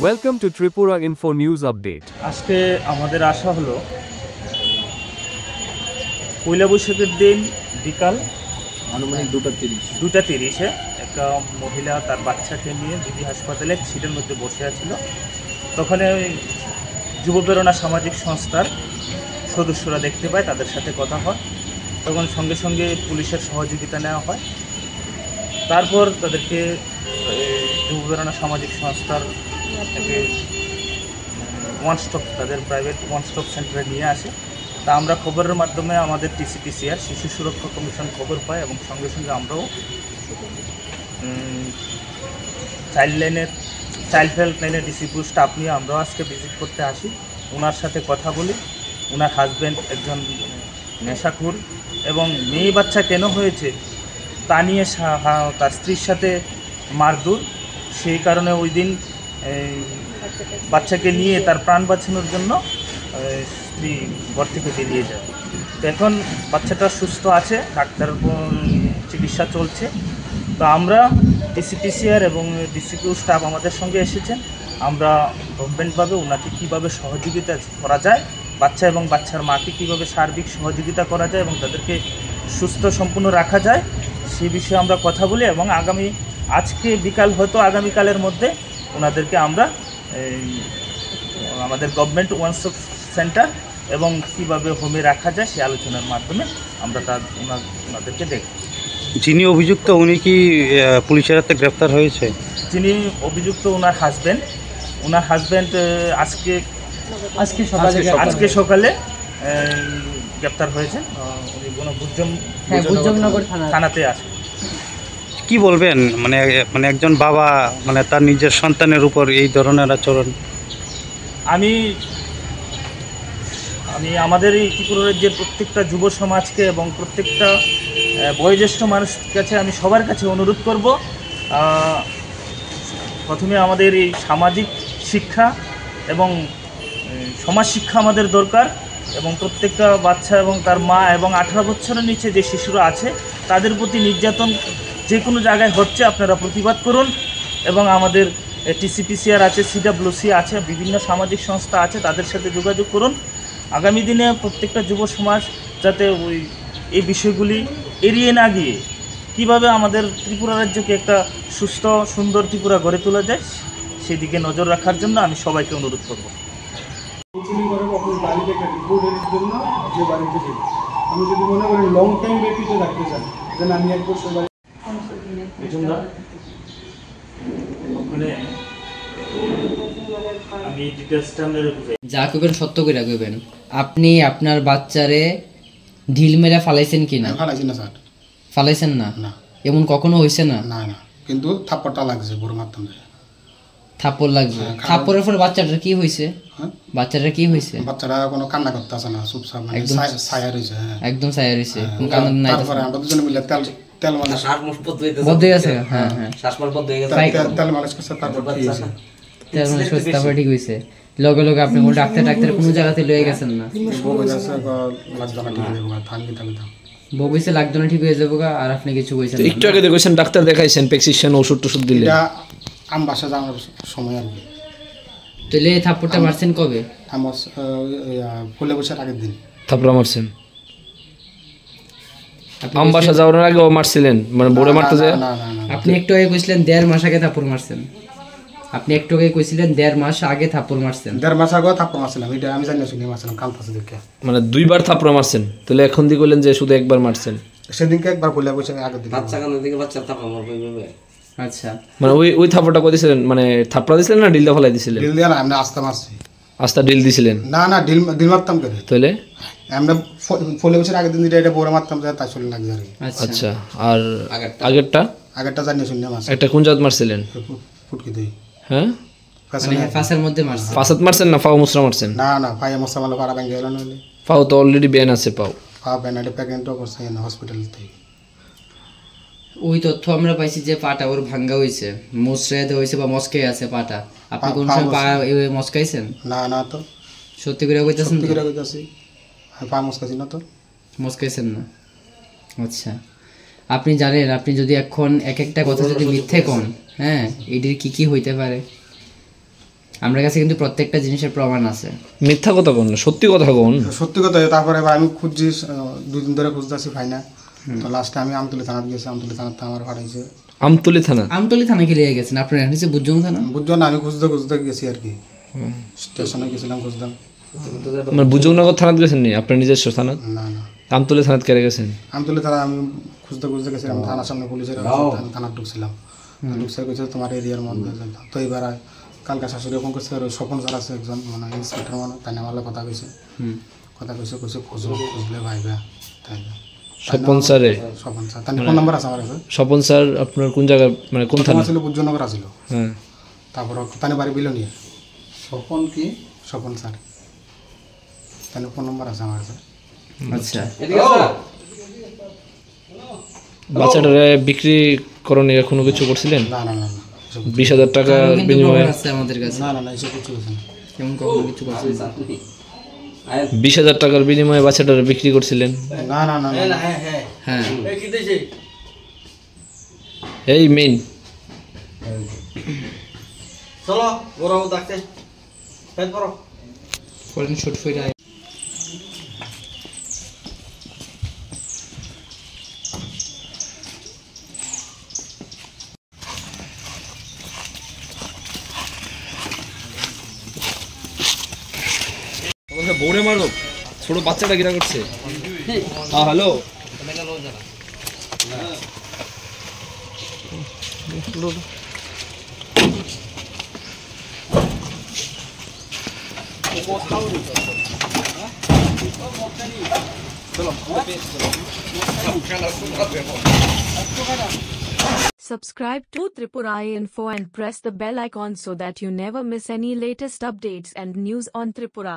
Welcome to Tripura Info News Update. আজকে আমাদের আশা হলো পয়লা বৈশাখের দিন বিকাল আনুমানিক 2:30 একটা মহিলা তার বাচ্চাকে নিয়ে জিবি হাসপাতালে সিটের মধ্যে বসে আছিল। তখন ওই যুব প্রেরণা সামাজিক সংস্থার সদস্যরা দেখতে পায়, তাদের সাথে কথা হয়। তখন সঙ্গে সঙ্গে পুলিশের সহযোগিতা নেওয়া হয়। তারপর তাদেরকে যুব প্রেরণা সামাজিক সংস্থার তাদের প্রাইভেট ওয়ান স্টপ সেন্টারে নিয়ে আসে। তা আমরা খবরের মাধ্যমে আমাদের টিসিপিসিআর শিশু সুরক্ষা কমিশন খবর পায় এবং সঙ্গে সঙ্গে আমরাও চাইল্ড হেল্পলাইনের ডিসিপিউ স্টাফ নিয়ে আমরাও আজকে ভিজিট করতে আসি। ওনার সাথে কথা বলি। ওনার হাজব্যান্ড একজন নেশাখোর এবং মেয়ে বাচ্চা কেন হয়েছে তা নিয়ে তার স্ত্রীর সাথে মারধর, সেই কারণে ওই দিন বাচ্চাকে নিয়ে তার প্রাণ বাঁচানোর জন্য স্ত্রী ঘর থেকে বেরিয়ে যায়। তো এখন বাচ্চাটা সুস্থ আছে, ডাক্তার চিকিৎসা চলছে। তো আমরা ডিসিপিসিআর এবং ডিসিপিউ স্টাফ আমাদের সঙ্গে এসেছেন। আমরা গভর্নমেন্টভাবে ওনাকে কীভাবে সহযোগিতা করা যায়, বাচ্চা এবং বাচ্চার মাকে কীভাবে সার্বিক সহযোগিতা করা যায় এবং তাদেরকে সুস্থ সম্পূর্ণ রাখা যায় সেই বিষয়ে আমরা কথা বলি এবং আজকে বিকাল হয়তো আগামীকালের মধ্যে ওনাদেরকে আমরা আমাদের গভর্নমেন্ট ওয়ান স্টপ সেন্টার এবং কীভাবে হোমে রাখা যায় সেই আলোচনার মাধ্যমে আমরা ওনাদেরকে দেখব। যিনি অভিযুক্ত উনি কি পুলিশের হাতে গ্রেফতার হয়েছে? যিনি অভিযুক্ত ওনার হাজব্যান্ড আজকে সকালে গ্রেফতার হয়েছেন। উনি বুদ্ধনগর থানাতে আসেন। কি বলবেন মানে একজন বাবা তার নিজের সন্তানের উপর এই ধরনের আচরণ? আমি আমাদের এই ত্রিপুরার যে প্রত্যেকটা যুব সমাজকে এবং প্রত্যেকটা বয়োজ্যেষ্ঠ মানুষের কাছে আমি সবার কাছে অনুরোধ করব, প্রথমে আমাদের এই সামাজিক শিক্ষা এবং সমাজ শিক্ষা আমাদের দরকার এবং প্রত্যেকটা বাচ্চা এবং তার মা এবং 18 বছরের নিচে যে শিশুরা আছে তাদের প্রতি নির্যাতন যে কোনো জায়গায় হচ্ছে আপনারা প্রতিবাদ করুন এবং আমাদের টিসিপিসিআর আছে, সিডাব্লিউসি আছে, বিভিন্ন সামাজিক সংস্থা আছে, তাদের সাথে যোগাযোগ করুন। আগামী দিনে প্রত্যেকটা যুব সমাজ যাতে এই বিষয়গুলি এড়িয়ে না গিয়ে কীভাবে আমাদের ত্রিপুরা রাজ্যকে একটা সুস্থ সুন্দর ত্রিপুরা গড়ে তোলা যায় সেই দিকে নজর রাখার জন্য আমি সবাইকে অনুরোধ করব। আমি যদি মনে করি লং টাইম ব্যাপিতে রাখতে চান, যেন আমি 1 বছর যা কইবেন সত্য করে কইবেন। আপনি আপনার বাচ্চারে ঢিল মেরে ফালাইছেন কিনা? ফালাইছি না স্যার। ফালাইছেন না? না। এমন কখনো হইছে না? না না, কিন্তু থাপ্পড়টা লাগছে বড় মারতাম। থাপ্পড় লাগছে? থাপ্পড়ের পর বাচ্চাটার কি হইছে? হ্যাঁ, বাচ্চাটার কি হইছে? বাচ্চাটা কোনো কান্না করতেছে না, চুপচাপ ছায়া রইছে। একদম ছায়া রইছে, কোনো কান্না নাই। তারপরে আমরা দুজনে মিলে তেল মালিশ বন্ধ হয়ে গেছে। হ্যাঁ হ্যাঁ, তেল মালিশ করছে, তারপর ঠিক হইছে। তেল মালিশ করছে, তারপর ঠিক হইছে। লগে লগে আপনি কোন ডাক্তার কোনো জায়গাতে লয়ে গেছেন না? বগিছে লাগদনা ঠিক হয়ে যাবো আর আপনি কিছু কইছেন? একটু আগে দেখেছেন ডাক্তার দেখাইছেন, প্রেসক্রিপশন ওষুধ টষুধ দিলে। এটা আম বাসা যাওয়ার সময় আর কি। তাহলে থাপ্পড়টা মারছেন কবে? আমার পয়লা বৈশাখের আগের দিন থাপ্পড় মারছেন। আম বাসা যাওয়ার আগে ও মারছিলেন, মানে বোরে মারতে যায়? না না না, আপনি একটু আগে কইছিলেন 1.5 মাস আগে থাপ্পড় মারছেন। আপনি একটু আগে কইছিলেন 1.5 মাস আগে থাপ্পড় মারছেন। 1.5 মাস আগে থাপ্পড় মারছিলাম, এটা আমি জানি না, শুনি মারছিলাম কালপাশে দেখে। মানে 2 বার থাপ্পড় মারছেন, তাহলে এখন দিয়ে কইলেন যে শুধু একবার মারছেন? সেদিনকে একবার পয়লা বৈশাখের আগের দিন। বাচ্চা কানের দিকে বাচ্চা থাপ্পড় মারবে এইভাবে? আচ্ছা, মানে ওই থাপ্পড়টা কই দিছিলেন? মানে থাপ্পড় দিছিলেন না ডিলটা ফলাই দিছিলেন? ডিল দিয়া না, আমি আস্তে মারছি। আস্তা ডিল দিছিলেন? না না, ডিল মারতাম কেন? তাহলে আমরা পয়লা বৈশাখের আগের দিন এটা বড় মারতাম, তাই চলে লাগছে আর কি। আচ্ছা, আর আগেরটা জানি শুনি মারছি। একটা কোন জাত মারছিলেন? ফুটকি দেই। হ্যাঁ, ফাঁসের মধ্যে মারছেন? ফাঁসাত মারছেন না ফাও মুসরা মারছেন? না না, পায়ে মশা মারলে পাড়া ভেঙে গেল। নইলে ফাও তো অলরেডি ব্যান আছে। পা ব্যানারে প্রেগনেন্টও করছে হসপিটাল থেকে। ওই তথ্য আমরা পাইছি যে পাটা ওর ভাঙ্গা হয়েছে, মোসরাতে হয়েছে বা মস্কাই আছে পাটা। আপনি কোন সময় পা মস্কাইছেন? না না, তো সত্যি করে কইতাছেন? সত্যি করে কইতাছি, আমি পা মস্কাইছি না। তো মস্কাইছেন না? আচ্ছা, আপনি জানেন আপনি যদি এখন এক একটা কথা যদি মিথ্যে কোন, হ্যাঁ, এটির কি কি হইতে পারে? আমার কাছে কিন্তু প্রত্যেকটা জিনিসের প্রমাণ আছে। মিথ্যা কথা কোন, সত্যি কথা কোন। সত্যি কথা। তারপরে এবার আমি খুঁজছি, 2 দিন ধরে খুঁজতেছি, পাই না। তো লাস্টে আমি আমতলী থানাত গেছি, আমতলী থানাতে আমার পাঠাইছে। আমতলী থানা? আমতলী থানা কি লিয়ে গেছেন আপনার? নিচে বুঝুন থানা? বুঝছো না, আমি খুঁজতে খুঁজতে গেছি আর কি, স্টেশনে গেছিলাম, খুঁজলাম। মানে বুজুগনগর থানাত গেছেন নি আপনার নিজস্ব থানা? না না, আমতলী থানাত কেড়ে গেছেন? আমতলী থানা আমি খুঁজতে খুঁজতে গেছিলাম, থানার সামনে পুলিশের আমি থানা ঢুকছিলাম, ঢুকছে কইছে তোমার এরিয়ার মধ্যে যাইতাম। তো এবার কালকে শাশুড়ি ফোন করছে, আর ওই স্বপন স্যার আছে একজন, মানে ইন্সপেক্টর, মানে তাই আমার কথা কইছে, কইছে খুঁজলে ভাইবা, তাই স্বপন স্যারে? স্বপন স্যার, তার ফোন নাম্বার আছে আমার কাছে। স্বপন স্যার আপনার কোন জায়গা, মানে কোন থানা? ছিল বুদ্ধনগর আছিল। হ্যাঁ, তারপর তানে বাড়ি বিলোনিয়া। স্বপন স্যার, তার ফোন নাম্বার আছে আমার কাছে। আচ্ছা, বাচ্চাটারে বিক্রি করণে কোনো কিছু করছিলেন? না না না না, 20,000 টাকা কিন্তু বিনিময়ে? খবর আছে আমাদের কাছে। না না না, এসব কিছু হয়েছে না। কেমন কখনো কিছু করছেন? 20,000 টাকার বিনিময়ে বাচ্চাটারে বিক্রি করছিলেন? না না না না, হ্যাঁ, এই মেইন করেন শুট ফিরা। বৌরে মারো, ছোট বাচ্চাটা গিরা করছে। হ্যাঁ hello, Subscribe to Tripura Info and press the bell icon so that you never miss any latest updates and news on Tripura.